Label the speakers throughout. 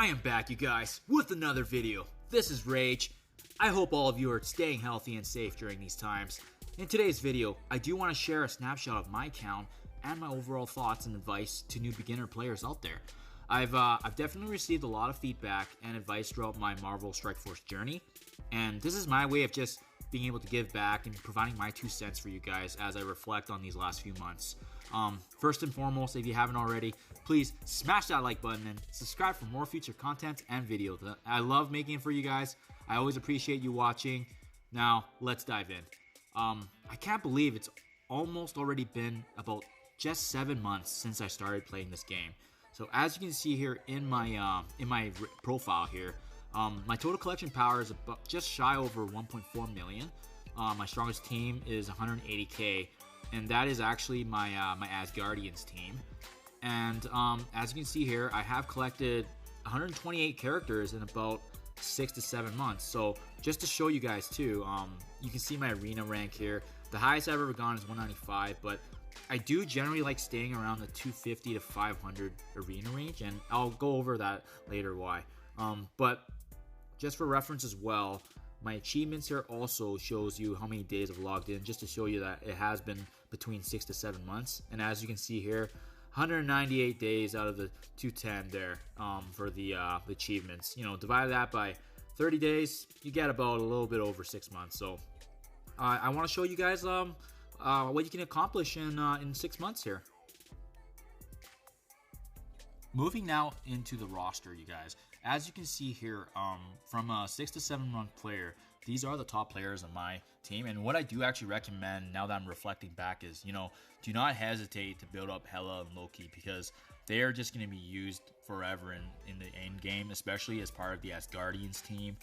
Speaker 1: I am back, you guys, with another video. This is Rage. I hope all of you are staying healthy and safe during these times. In today's video, I do want to share a snapshot of my account and my overall thoughts and advice to new beginner players out there. I've definitely received a lot of feedback and advice throughout my Marvel Strike Force journey, and this is my way of just being able to give back and providing my 2 cents for you guys as I reflect on these last few months. First and foremost, if you haven't already, please smash that like button and subscribe for more future content and videos. I love making it for you guys. I always appreciate you watching. Now, let's dive in. I can't believe it's almost already been about just 7 months since I started playing this game. So as you can see here in my profile here, my total collection power is about just shy over 1.4 million. My strongest team is 180k, and that is actually my Asgardians team. And as you can see here, I have collected 128 characters in about 6 to 7 months. So just to show you guys too, you can see my arena rank here. The highest I've ever gone is 195, but I do generally like staying around the 250 to 500 arena range, and I'll go over that later why. But just for reference as well, my achievements here also shows you how many days I've logged in, just to show you that it has been between 6 to 7 months. And as you can see here, 198 days out of the 210 there for the achievements. You know, divide that by 30 days, you get about a little bit over 6 months. So I want to show you guys what you can accomplish in 6 months here. Moving now into the roster, you guys. As you can see here, from a 6 to 7 month player, these are the top players on my team. And what I do actually recommend now that I'm reflecting back is, you know, do not hesitate to build up Hela and Loki, because they are just going to be used forever in the end game, especially as part of the Asgardians team,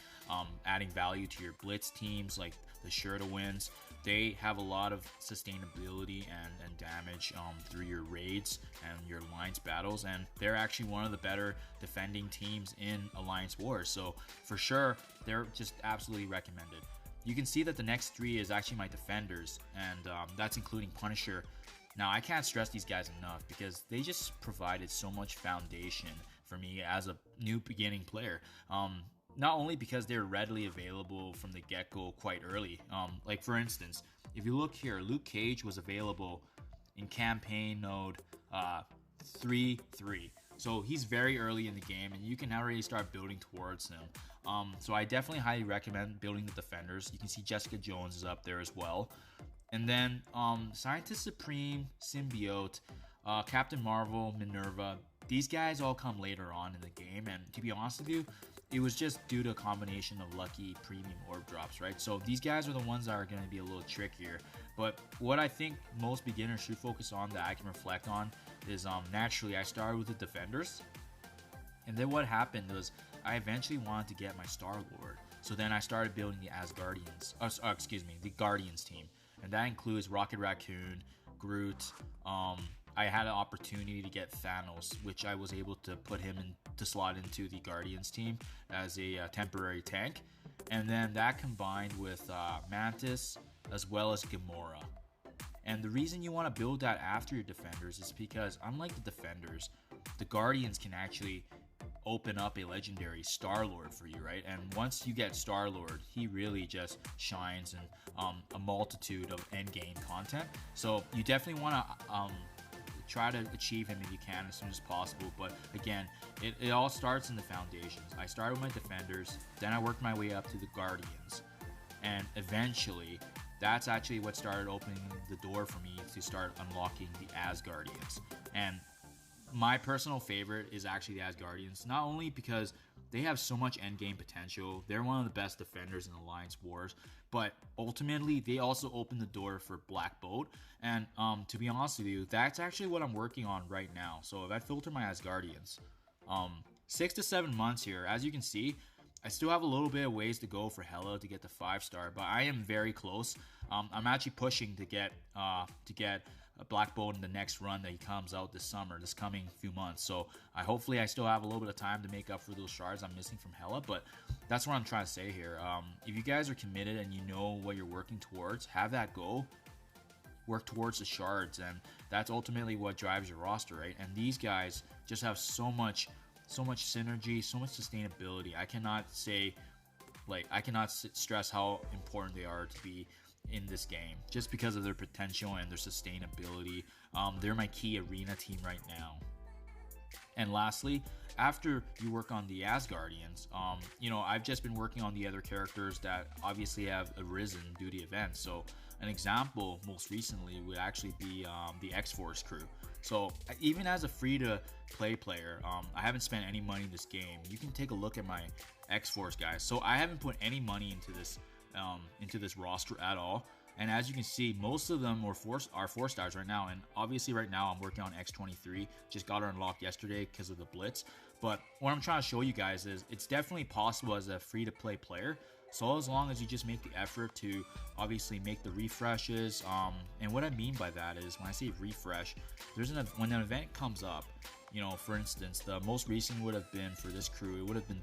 Speaker 1: adding value to your Blitz teams like the Shirtawins. They have a lot of sustainability and damage through your raids and your alliance battles, and they're actually one of the better defending teams in Alliance Wars. So for sure, they're just absolutely recommended. You can see that the next 3 is actually my defenders, and that's including Punisher. Now, I can't stress these guys enough because they just provided so much foundation for me as a new beginning player. Not only because they're readily available from the get-go quite early. Like for instance, if you look here, Luke Cage was available in campaign node 3-3. So he's very early in the game, and you can already start building towards him. So I definitely highly recommend building the defenders. You can see Jessica Jones is up there as well. And then Scientist Supreme, Symbiote, Captain Marvel, Minerva, these guys all come later on in the game, and to be honest with you, it was just due to a combination of lucky premium orb drops, right? So these guys are the ones that are going to be a little trickier. But what I think most beginners should focus on that I can reflect on is naturally I started with the defenders, and then what happened was I eventually wanted to get my Star-Lord. So then I started building the Asgardians, the Guardians team. And that includes Rocket Raccoon, Groot. I had an opportunity to get Thanos, which I was able to put him in to slot into the Guardians team as a temporary tank. And then that combined with Mantis as well as Gamora. And the reason you want to build that after your defenders is because unlike the defenders, the Guardians can actually open up a legendary Star-Lord for you, right? And once you get Star-Lord, he really just shines in a multitude of endgame content. So you definitely want to try to achieve him if you can as soon as possible. But again, it all starts in the foundations. I started with my defenders, then I worked my way up to the Guardians, and eventually that's actually what started opening the door for me to start unlocking the Asgardians. And my personal favorite is actually the Asgardians, not only because they have so much endgame potential, they're one of the best defenders in Alliance Wars, but ultimately they also open the door for Black Bolt. And to be honest with you, that's actually what I'm working on right now. So if I filter my Asgardians, 6 to 7 months here, as you can see, I still have a little bit of ways to go for Hela to get the 5-star, but I am very close. I'm actually pushing to get a Black Bolt in the next run that he comes out this summer, this coming few months. So hopefully I still have a little bit of time to make up for those shards I'm missing from Hela, but that's what I'm trying to say here. If you guys are committed and you know what you're working towards, have that goal. Work towards the shards, and that's ultimately what drives your roster, right? And these guys just have so much so much synergy, so much sustainability. I cannot say, like, I cannot stress how important they are to be in this game, just because of their potential and their sustainability. They're my key arena team right now. And lastly, after you work on the Asgardians, I've just been working on the other characters that obviously have arisen due to events. So an example most recently would actually be the X-Force crew. So even as a free-to-play player, I haven't spent any money in this game. You can take a look at my X-Force guys. So I haven't put any money into this roster at all. And as you can see, most of them are 4 stars right now. And obviously right now I'm working on X23. Just got her unlocked yesterday because of the Blitz. But what I'm trying to show you guys is it's definitely possible as a free-to-play player. So as long as you just make the effort to obviously make the refreshes. And what I mean by that is when I say refresh, when an event comes up, for instance, the most recent would have been for this crew, it would have been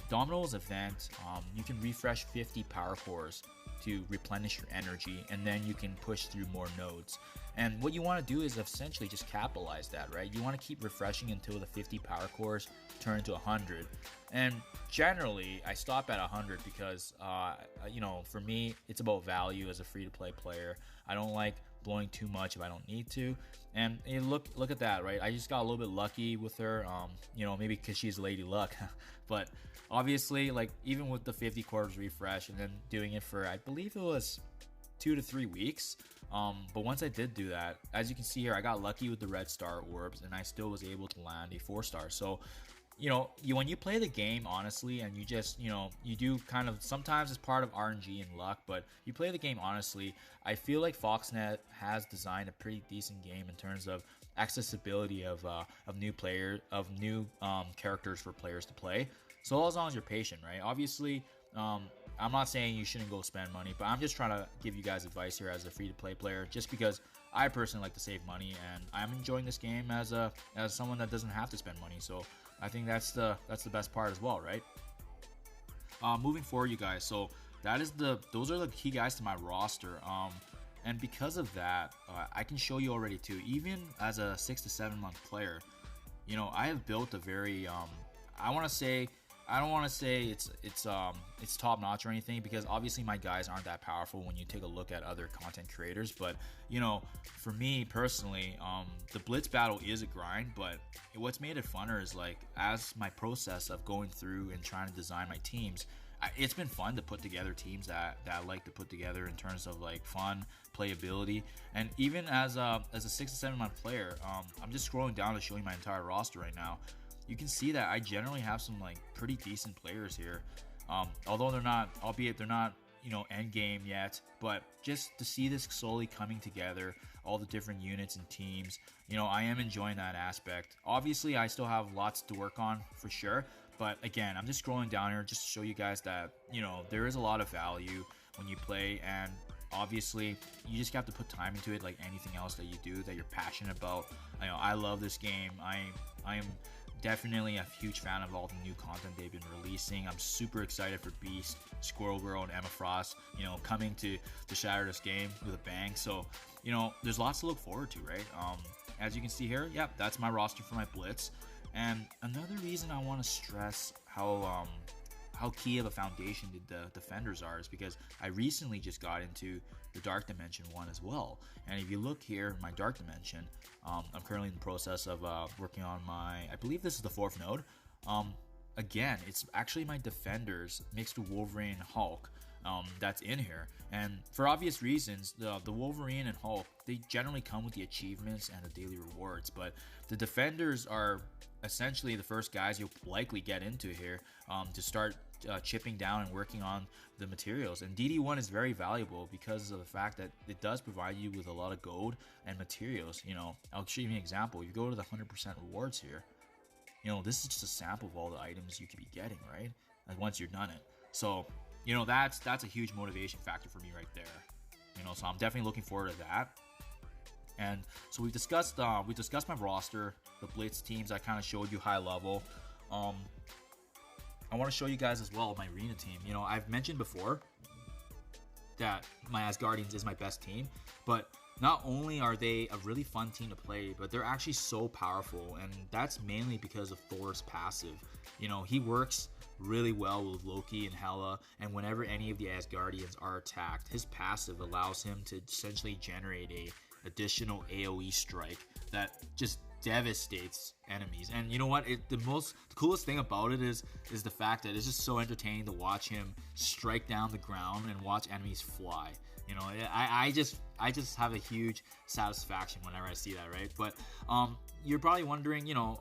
Speaker 1: Domino's event. You can refresh 50 power cores to replenish your energy, and then you can push through more nodes. And what you want to do is essentially just capitalize that, right? You want to keep refreshing until the 50 power cores turn to 100. And generally, I stop at 100 because, for me, it's about value as a free-to-play player. I don't like blowing too much if I don't need to. And look at that, right? I just got a little bit lucky with her, maybe because she's Lady Luck. But obviously, like, even with the 50 cores refresh and then doing it for, I believe it was 2 to 3 weeks. But once I did do that, as you can see here, I got lucky with the red star orbs, and I still was able to land a 4-star. So, when you play the game honestly, and you just, you do kind of, sometimes it's part of RNG and luck, but you play the game honestly, I feel like Foxnet has designed a pretty decent game in terms of accessibility of new characters for players to play. So as long as you're patient, right? Obviously, I'm not saying you shouldn't go spend money, but I'm just trying to give you guys advice here as a free-to-play player, just because I personally like to save money, and I'm enjoying this game as someone that doesn't have to spend money. So I think that's the best part as well, right? Moving forward, you guys. So those are the key guys to my roster. And because of that, I can show you already too. Even as a 6 to 7 month player, I have built a very I don't want to say it's top notch or anything, because obviously my guys aren't that powerful when you take a look at other content creators. But for me personally, the Blitz battle is a grind, but what's made it funner is, like, as my process of going through and trying to design my teams, it's been fun to put together teams that I like to put together in terms of, like, fun playability. And even as a 6 to 7 month player, I'm just scrolling down to show you my entire roster right now. You can see that I generally have some, like, pretty decent players here, albeit they're not end game yet. But just to see this slowly coming together, all the different units and teams, I am enjoying that aspect. Obviously, I still have lots to work on for sure, but again, I'm just scrolling down here just to show you guys that there is a lot of value when you play, and obviously you just have to put time into it, like anything else that you do that you're passionate about. I love this game. I am definitely a huge fan of all the new content they've been releasing. I'm super excited for Beast, Squirrel Girl, and Emma Frost, coming to shatter this game with a bang. So, there's lots to look forward to, right? As you can see here, yep, that's my roster for my Blitz. And another reason I want to stress how key of a foundation the defenders are is because I recently just got into the Dark Dimension one as well. And if you look here in my Dark Dimension, I'm currently in the process of working on I believe this is the 4th node. Again, it's actually my defenders mixed with Wolverine and Hulk that's in here. And for obvious reasons, the Wolverine and Hulk, they generally come with the achievements and the daily rewards, but the defenders are essentially the first guys you'll likely get into here to start chipping down and working on the materials. And DD1 is very valuable because of the fact that it does provide you with a lot of gold and materials. I'll show you an example. You go to the 100% rewards here. This is just a sample of all the items you could be getting, right? Like, once you're done it. So, that's a huge motivation factor for me right there. So I'm definitely looking forward to that. And so we've discussed my roster, the Blitz teams. I kind of showed you high level. I want to show you guys as well my arena team. I've mentioned before, that my Asgardians is my best team, but not only are they a really fun team to play, but they're actually so powerful, and that's mainly because of Thor's passive. You know, he works really well with Loki and Hela, and whenever any of the Asgardians are attacked, his passive allows him to essentially generate a additional AoE strike that just devastates enemies. And you know what? The coolest thing about it is the fact that it's just so entertaining to watch him strike down the ground and watch enemies fly. You know, I just have a huge satisfaction whenever I see that, right? But you're probably wondering, you know,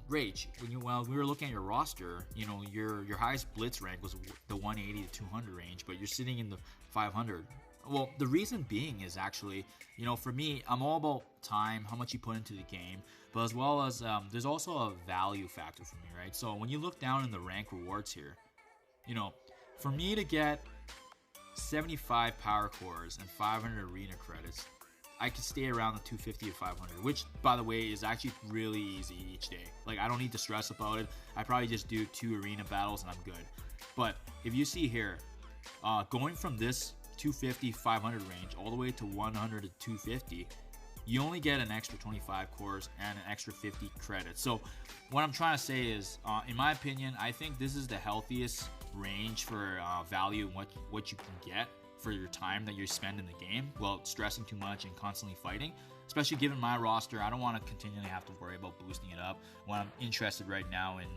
Speaker 1: Rage, when we were looking at your roster, you know, your highest blitz rank was the 180 to 200 range, but you're sitting in the 500. Well, the reason being is actually, you know, for me, I'm all about time, how much you put into the game, but as well as there's also a value factor for me, right? So when you look down in the rank rewards here, you know, for me to get 75 power cores and 500 arena credits, I could stay around the 250 to 500, which, by the way, is actually really easy each day. Like, I don't need to stress about it. I probably just do 2 arena battles and I'm good. But if you see here, going from this 250, 500 range all the way to 100 to 250, you only get an extra 25 cores and an extra 50 credits. So what I'm trying to say is, in my opinion, I think this is the healthiest range for value and what you can get for your time that you spend in the game while stressing too much and constantly fighting. Especially given my roster, I don't want to continually have to worry about boosting it up when I'm interested right now in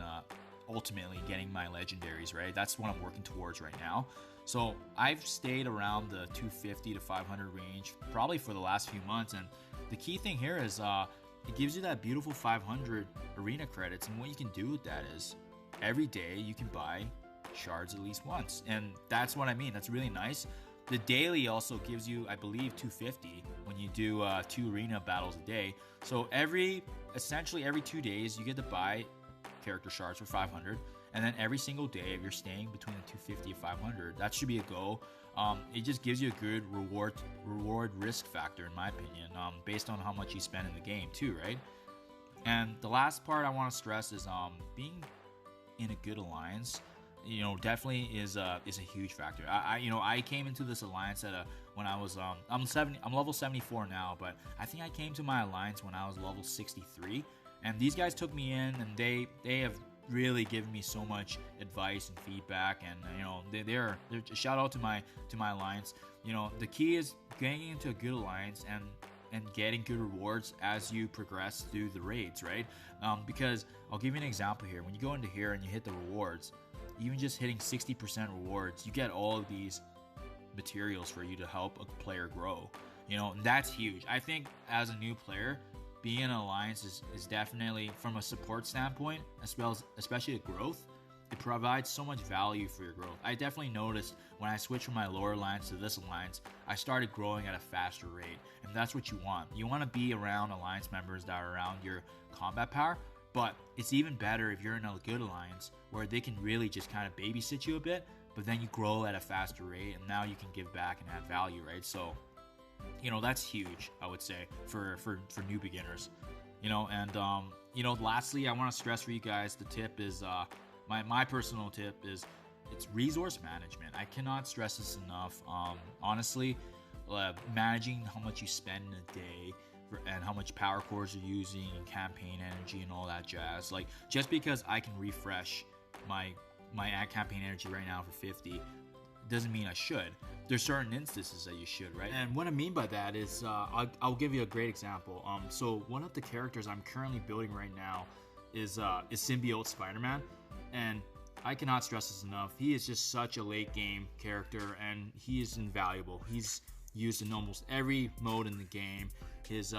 Speaker 1: ultimately getting my legendaries, right? That's what I'm working towards right now. So I've stayed around the 250 to 500 range probably for the last few months, and the key thing here is it gives you that beautiful 500 arena credits, and what you can do with that is every day you can buy shards at least once, and that's what I mean. That's really nice. The daily also gives you, I believe, 250 when you do 2 arena battles a day. So essentially every 2 days you get to buy character shards for 500, and then every single day if you're staying between the 250 and 500, that should be a go. It just gives you a good reward risk factor, in my opinion, based on how much you spend in the game too, right? And the last part I want to stress is being in a good alliance, you know, definitely is a huge factor. I came into this alliance when I was I'm level 74 now, but I think I came to my alliance when I was level 63, and these guys took me in, and they have really given me so much advice and feedback, and you know, they're shout out to my alliance. You know, the key is getting into a good alliance and getting good rewards as you progress through the raids, right? Because I'll give you an example here. When you go into here and you hit the rewards, even just hitting 60% rewards, you get all of these materials for you to help a player grow. You know, and that's huge. I think as a new player, being in an alliance is definitely, from a support standpoint, as well as especially a growth, it provides so much value for your growth. I definitely noticed when I switched from my lower alliance to this alliance, I started growing at a faster rate, and that's what you want. You want to be around alliance members that are around your combat power, but it's even better if you're in a good alliance where they can really just kind of babysit you a bit, but then you grow at a faster rate, and now you can give back and add value, right? So, you know, that's huge, I would say, for new beginners. You know, and you know, lastly, I want to stress for you guys, the tip is my personal tip is it's resource management. I cannot stress this enough. Honestly, managing how much you spend in a day and how much power cores you're using and campaign energy and all that jazz. Like, just because I can refresh my campaign energy right now for 50 doesn't mean I should. There's certain instances that you should, right? And what I mean by that is, I'll give you a great example. So one of the characters I'm currently building right now is Symbiote Spider-Man, and I cannot stress this enough. He is just such a late game character, and he is invaluable. He's used in almost every mode in the game. His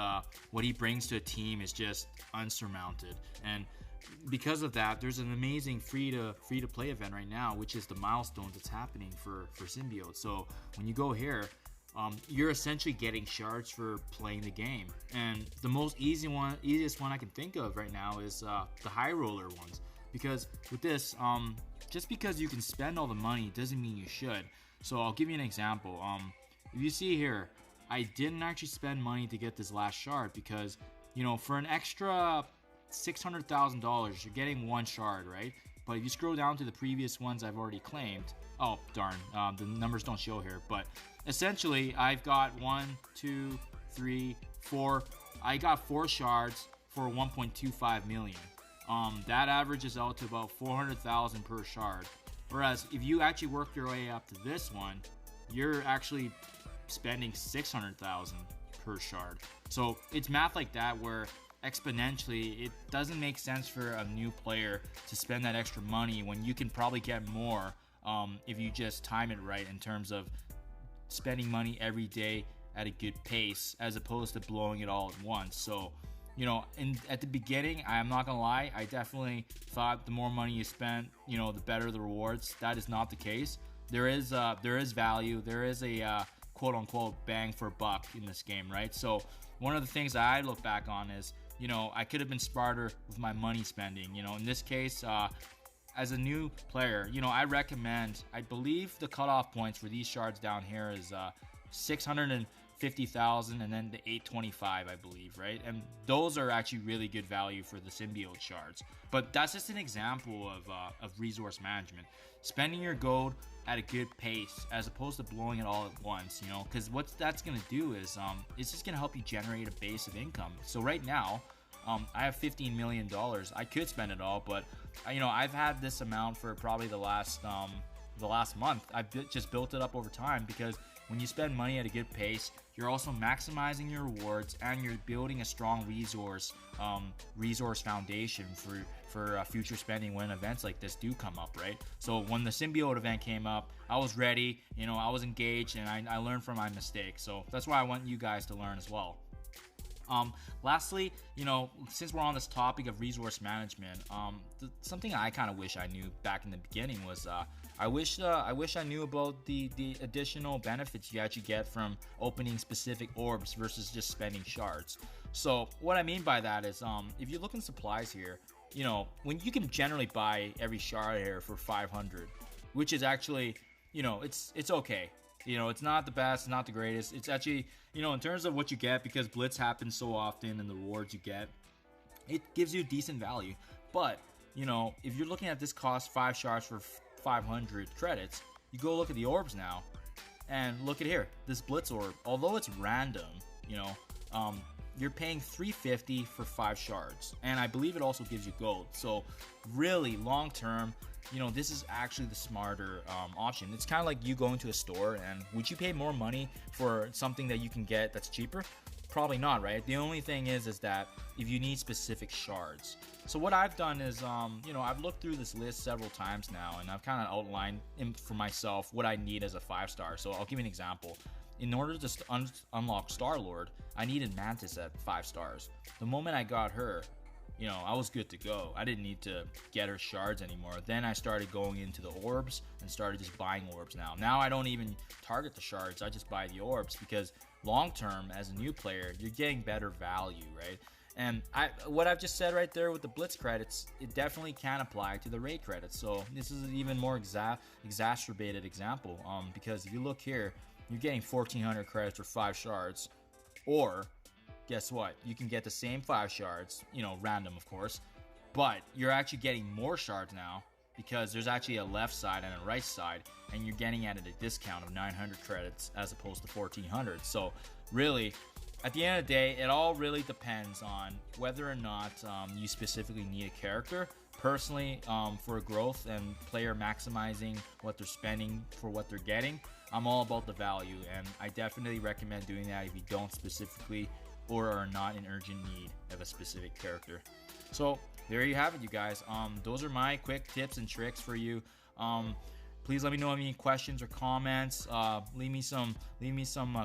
Speaker 1: what he brings to a team is just unsurmounted, and because of that, there's an amazing free to play event right now, which is the milestones that's happening for Symbiote. So when you go here, you're essentially getting shards for playing the game, and the easiest one I can think of right now is the high roller ones. Because with this, just because you can spend all the money doesn't mean you should. So I'll give you an example. If you see here, I didn't actually spend money to get this last shard because, you know, for an extra $600,000, you're getting one shard, right? But if you scroll down to the previous ones I've already claimed, oh darn, the numbers don't show here, but essentially I've got 1, 2, 3, 4. I got 4 shards for 1.25 million. That averages out to about 400,000 per shard. Whereas if you actually work your way up to this one, you're actually spending 600,000 per shard. So it's math like that where exponentially it doesn't make sense for a new player to spend that extra money when you can probably get more if you just time it right in terms of spending money every day at a good pace as opposed to blowing it all at once. So at the beginning, I'm not gonna lie, I definitely thought the more money you spent, the better the rewards. That is not the case. There is value. There is a quote unquote bang for buck in this game, right? So one of the things that I look back on is, I could have been smarter with my money spending. In this case, as a new player, I recommend, I believe the cutoff points for these shards down here is 650,000 and then the 825, I believe, right? And those are actually really good value for the symbiote shards. But that's just an example of resource management. Spending your gold at a good pace as opposed to blowing it all at once, because what that's going to do is it's just going to help you generate a base of income. So right now, I have $15 million. I could spend it all, but I've had this amount for probably the last month. I've just built it up over time because when you spend money at a good pace, you're also maximizing your rewards and you're building a strong resource foundation for future spending when events like this do come up, right? So when the symbiote event came up, I was ready, I was engaged, and I learned from my mistakes. So that's why I want you guys to learn as well. Lastly, since we're on this topic of resource management, something I kind of wish I knew back in the beginning was I wish I knew about the additional benefits you actually get from opening specific orbs versus just spending shards. So what I mean by that is, if you look in supplies here, when you can generally buy every shard here for 500, which is actually, it's okay. It's not the best, not the greatest. It's actually, in terms of what you get, because Blitz happens so often and the rewards you get, it gives you decent value. But, if you're looking at this cost 5 shards for 500 credits, you go look at the orbs now, and look at here, this Blitz orb, although it's random, you're paying 350 for 5 shards, and I believe it also gives you gold. So really long term, this is actually the smarter option. It's kind of like you going to a store, and would you pay more money for something that you can get that's cheaper? Probably not, right? The only thing is that if you need specific shards. So what I've done is, I've looked through this list several times now, and I've kind of outlined for myself what I need as a 5-star. So I'll give you an example. In order to unlock Star-Lord, I needed Mantis at 5 stars. The moment I got her, I was good to go. I didn't need to get her shards anymore. Then I started going into the orbs and started just buying orbs now. Now I don't even target the shards. I just buy the orbs because long term, as a new player, you're getting better value, right? And what I've just said right there with the Blitz credits, it definitely can apply to the raid credits. So this is an even more exacerbated example, because if you look here, you're getting 1,400 credits for 5 shards, or guess what? You can get the same 5 shards, random of course, but you're actually getting more shards now because there's actually a left side and a right side, and you're getting at a discount of 900 credits as opposed to 1,400. So really, at the end of the day, it all really depends on whether or not you specifically need a character. Personally, for growth and player maximizing what they're spending for what they're getting, I'm all about the value, and I definitely recommend doing that if you don't specifically or are not in urgent need of a specific character. So there you have it, you guys. Those are my quick tips and tricks for you. Please let me know any questions or comments. Leave me some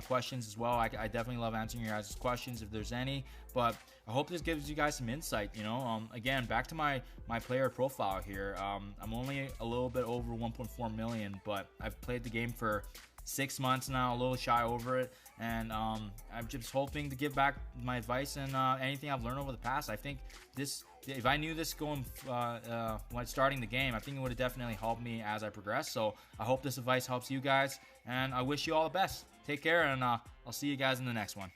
Speaker 1: questions as well. I definitely love answering your guys' questions if there's any. But I hope this gives you guys some insight. Again, back to my player profile here. I'm only a little bit over 1.4 million, but I've played the game for 6 months now, a little shy over it, and I'm just hoping to give back my advice and anything I've learned over the past. I think if I knew this going when starting the game, I think it would have definitely helped me as I progress. So I hope this advice helps you guys, and I wish you all the best. Take care, and I'll see you guys in the next one.